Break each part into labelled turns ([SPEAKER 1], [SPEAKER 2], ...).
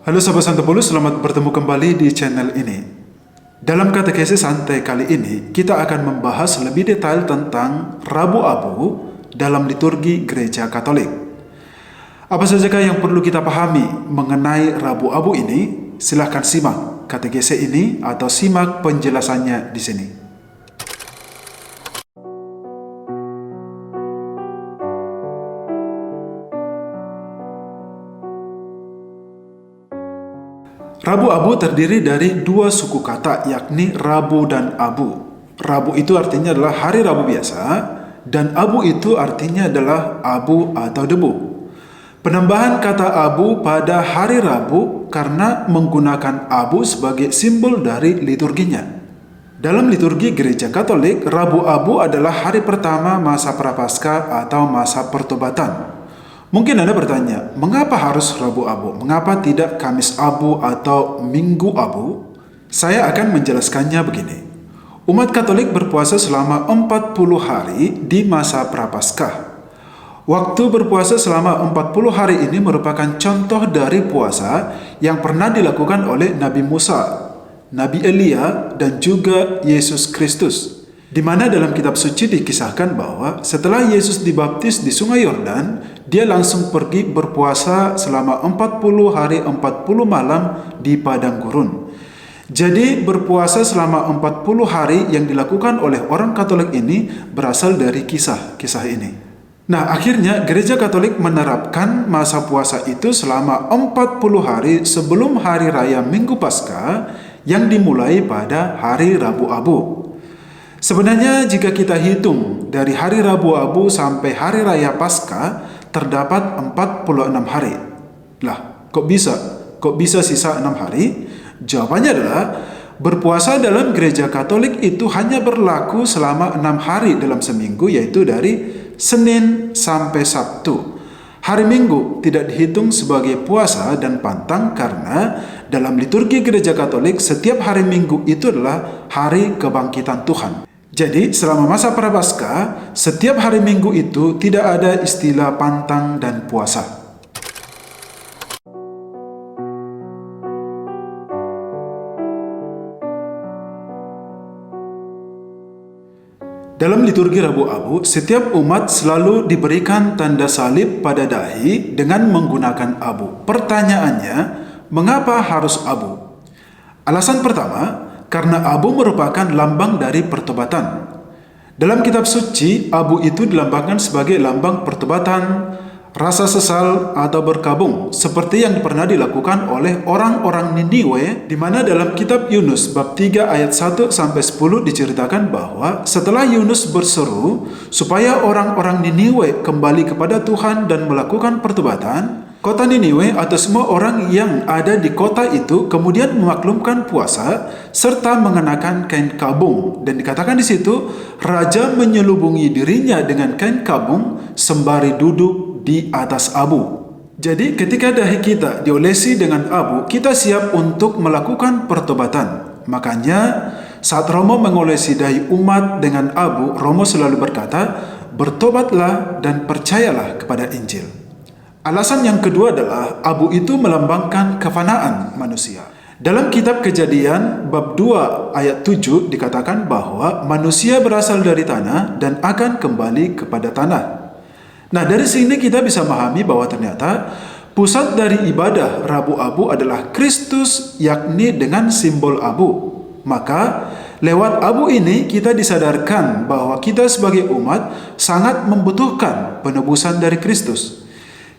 [SPEAKER 1] Halo Sobat Santopolus, selamat bertemu kembali di channel ini. Dalam katekesi santai kali ini, kita akan membahas lebih detail tentang Rabu Abu dalam liturgi Gereja Katolik. Apa sajakah yang perlu kita pahami mengenai Rabu Abu ini? Silahkan simak katekesi ini atau simak penjelasannya di sini. Rabu Abu terdiri dari dua suku kata, yakni Rabu dan Abu. Rabu itu artinya adalah hari Rabu biasa, dan Abu itu artinya adalah abu atau debu. Penambahan kata abu pada hari Rabu karena menggunakan abu sebagai simbol dari liturginya. Dalam liturgi Gereja Katolik, Rabu Abu adalah hari pertama masa Prapaskah atau masa pertobatan. Mungkin Anda bertanya, mengapa harus Rabu Abu? Mengapa tidak Kamis Abu atau Minggu Abu? Saya akan menjelaskannya begini. Umat Katolik berpuasa selama 40 hari di masa Prapaskah. Waktu berpuasa selama 40 hari ini merupakan contoh dari puasa yang pernah dilakukan oleh Nabi Musa, Nabi Elia, dan juga Yesus Kristus. Di mana dalam kitab suci dikisahkan bahwa setelah Yesus dibaptis di Sungai Yordan, dia langsung pergi berpuasa selama 40 hari 40 malam di padang gurun. Jadi berpuasa selama 40 hari yang dilakukan oleh orang Katolik ini berasal dari kisah-kisah ini. Nah, akhirnya Gereja Katolik menerapkan masa puasa itu selama 40 hari sebelum hari raya Minggu Paskah yang dimulai pada hari Rabu Abu. Sebenarnya jika kita hitung dari hari Rabu Abu sampai hari raya Paskah terdapat 46 hari. Lah, kok bisa? Kok bisa sisa 6 hari? Jawabannya adalah berpuasa dalam Gereja Katolik itu hanya berlaku selama 6 hari dalam seminggu, yaitu dari Senin sampai Sabtu. Hari Minggu tidak dihitung sebagai puasa dan pantang karena dalam liturgi Gereja Katolik setiap hari Minggu itu adalah hari kebangkitan Tuhan. Jadi selama masa Prapaskah, setiap hari Minggu itu tidak ada istilah pantang dan puasa. Dalam liturgi Rabu Abu, setiap umat selalu diberikan tanda salib pada dahi dengan menggunakan abu. Pertanyaannya, mengapa harus abu? Alasan pertama, karena abu merupakan lambang dari pertobatan. Dalam kitab suci, abu itu dilambangkan sebagai lambang pertobatan, rasa sesal atau berkabung, seperti yang pernah dilakukan oleh orang-orang Niniwe, di mana dalam kitab Yunus bab 3 ayat 1 sampai 10 diceritakan bahwa setelah Yunus berseru supaya orang-orang Niniwe kembali kepada Tuhan dan melakukan pertobatan, kota Niniwe atau semua orang yang ada di kota itu kemudian memaklumkan puasa serta mengenakan kain kabung, dan dikatakan di situ raja menyelubungi dirinya dengan kain kabung sembari duduk di atas abu. Jadi ketika dahi kita diolesi dengan abu, kita siap untuk melakukan pertobatan. Makanya saat Romo mengolesi dahi umat dengan abu, Romo selalu berkata, bertobatlah dan percayalah kepada Injil. Alasan yang kedua adalah abu itu melambangkan kefanaan manusia. Dalam kitab Kejadian bab 2 ayat 7 dikatakan bahwa manusia berasal dari tanah dan akan kembali kepada tanah. Nah, dari sini kita bisa memahami bahwa ternyata pusat dari ibadah Rabu Abu adalah Kristus, yakni dengan simbol abu. Maka lewat abu ini kita disadarkan bahwa kita sebagai umat sangat membutuhkan penebusan dari Kristus.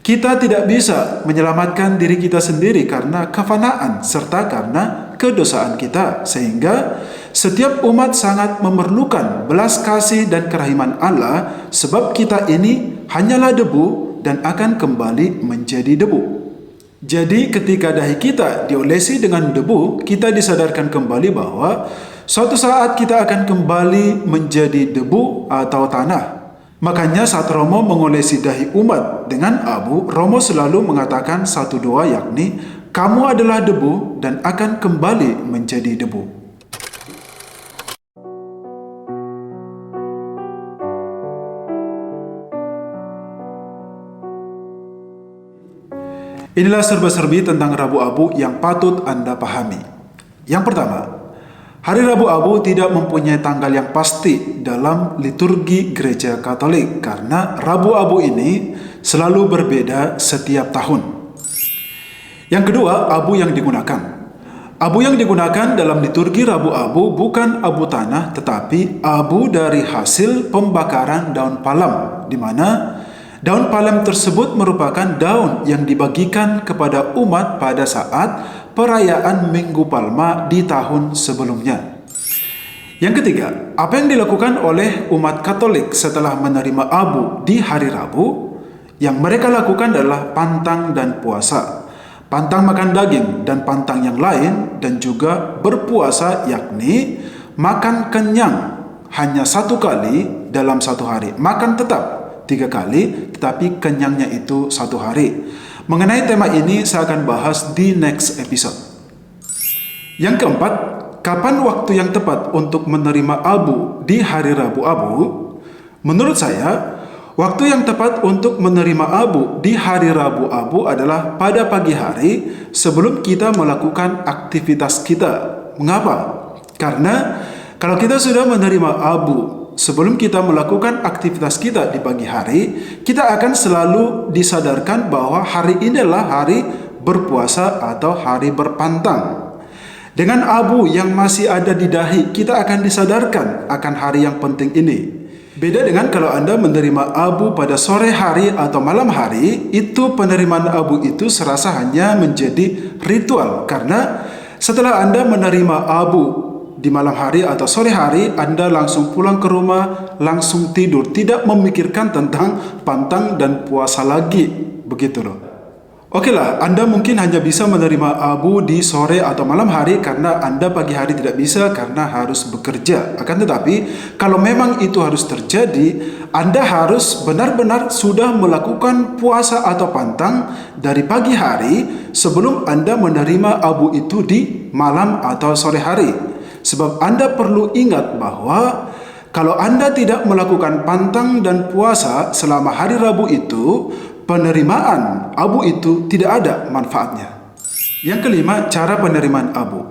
[SPEAKER 1] Kita tidak bisa menyelamatkan diri kita sendiri karena kefanaan serta karena kedosaan kita, sehingga setiap umat sangat memerlukan belas kasih dan kerahiman Allah, sebab kita ini hanyalah debu dan akan kembali menjadi debu. Jadi ketika dahi kita diolesi dengan debu, kita disadarkan kembali bahwa suatu saat kita akan kembali menjadi debu atau tanah. Makanya saat Romo mengolesi dahi umat dengan abu, Romo selalu mengatakan satu doa, yakni kamu adalah debu dan akan kembali menjadi debu. Inilah serba-serbi tentang Rabu Abu yang patut Anda pahami. Yang pertama, hari Rabu Abu tidak mempunyai tanggal yang pasti dalam liturgi Gereja Katolik karena Rabu Abu ini selalu berbeda setiap tahun. Yang kedua, abu yang digunakan. Abu yang digunakan dalam liturgi Rabu Abu bukan abu tanah tetapi abu dari hasil pembakaran daun palem, di mana daun palem tersebut merupakan daun yang dibagikan kepada umat pada saat perayaan Minggu Palma di tahun sebelumnya. Yang ketiga, apa yang dilakukan oleh umat Katolik setelah menerima abu di hari Rabu? Yang mereka lakukan adalah pantang dan puasa. Pantang makan daging dan pantang yang lain, dan juga berpuasa, yakni makan kenyang hanya 1 kali dalam 1 hari. Makan tetap 3 kali, tetapi kenyangnya itu 1 hari. Mengenai tema ini saya akan bahas di next episode. Yang keempat, kapan waktu yang tepat untuk menerima abu di hari Rabu Abu? Menurut saya, waktu yang tepat untuk menerima abu di hari Rabu Abu adalah pada pagi hari sebelum kita melakukan aktivitas kita. Mengapa? Karena kalau kita sudah menerima abu sebelum kita melakukan aktivitas kita di pagi hari, kita akan selalu disadarkan bahwa hari ini adalah hari berpuasa atau hari berpantang. Dengan abu yang masih ada di dahi, kita akan disadarkan akan hari yang penting ini. Beda dengan kalau Anda menerima abu pada sore hari atau malam hari, itu penerimaan abu itu serasa hanya menjadi ritual. Karena setelah Anda menerima abu di malam hari atau sore hari, Anda langsung pulang ke rumah, langsung tidur, tidak memikirkan tentang pantang dan puasa lagi. Begitu loh. Oke lah, Anda mungkin hanya bisa menerima abu di sore atau malam hari karena Anda pagi hari tidak bisa karena harus bekerja. Akan tetapi, kalau memang itu harus terjadi, Anda harus benar-benar sudah melakukan puasa atau pantang dari pagi hari sebelum Anda menerima abu itu di malam atau sore hari. Sebab Anda perlu ingat bahwa kalau Anda tidak melakukan pantang dan puasa selama hari Rabu itu, penerimaan abu itu tidak ada manfaatnya. Yang kelima, cara penerimaan abu.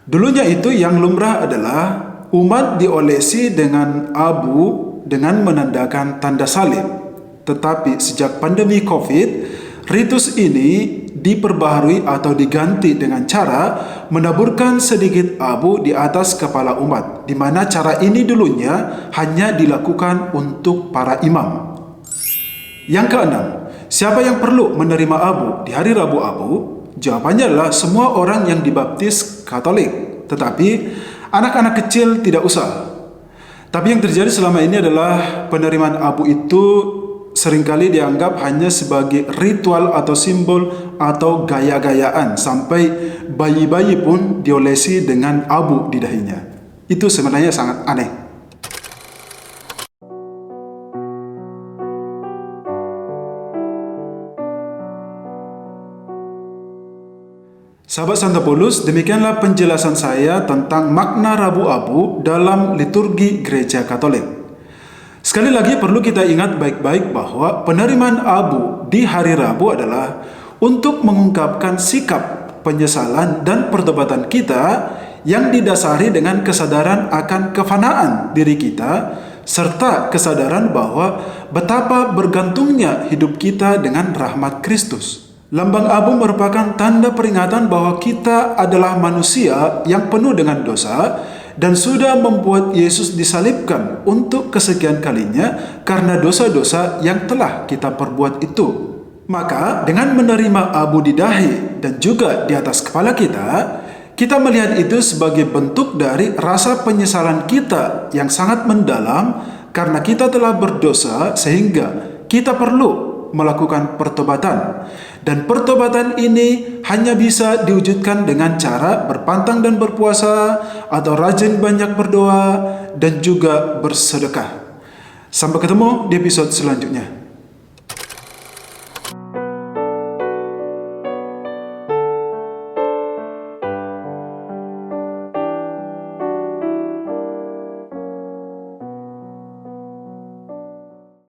[SPEAKER 1] Dulunya itu yang lumrah adalah umat diolesi dengan abu dengan menandakan tanda salib. Tetapi sejak pandemi COVID, ritus ini diperbaharui atau diganti dengan cara menaburkan sedikit abu di atas kepala umat, di mana cara ini dulunya hanya dilakukan untuk para imam. Yang keenam, siapa yang perlu menerima abu di hari Rabu Abu? Jawabannya adalah semua orang yang dibaptis Katolik. Tetapi anak-anak kecil tidak usah. Tapi yang terjadi selama ini adalah penerimaan abu itu seringkali dianggap hanya sebagai ritual atau simbol atau gaya-gayaan. Sampai bayi-bayi pun diolesi dengan abu di dahinya. Itu sebenarnya sangat aneh. Sahabat Santo Paulus, demikianlah penjelasan saya tentang makna Rabu Abu dalam liturgi Gereja Katolik. Sekali lagi perlu kita ingat baik-baik bahwa penerimaan abu di hari Rabu adalah untuk mengungkapkan sikap penyesalan dan pertobatan kita yang didasari dengan kesadaran akan kefanaan diri kita serta kesadaran bahwa betapa bergantungnya hidup kita dengan rahmat Kristus. Lambang abu merupakan tanda peringatan bahwa kita adalah manusia yang penuh dengan dosa dan sudah membuat Yesus disalibkan untuk kesekian kalinya karena dosa-dosa yang telah kita perbuat itu. Maka dengan menerima abu di dahi dan juga di atas kepala kita melihat itu sebagai bentuk dari rasa penyesalan kita yang sangat mendalam karena kita telah berdosa sehingga kita perlu melakukan pertobatan. Dan pertobatan ini hanya bisa diwujudkan dengan cara berpantang dan berpuasa atau rajin banyak berdoa dan juga bersedekah. Sampai ketemu di episode selanjutnya.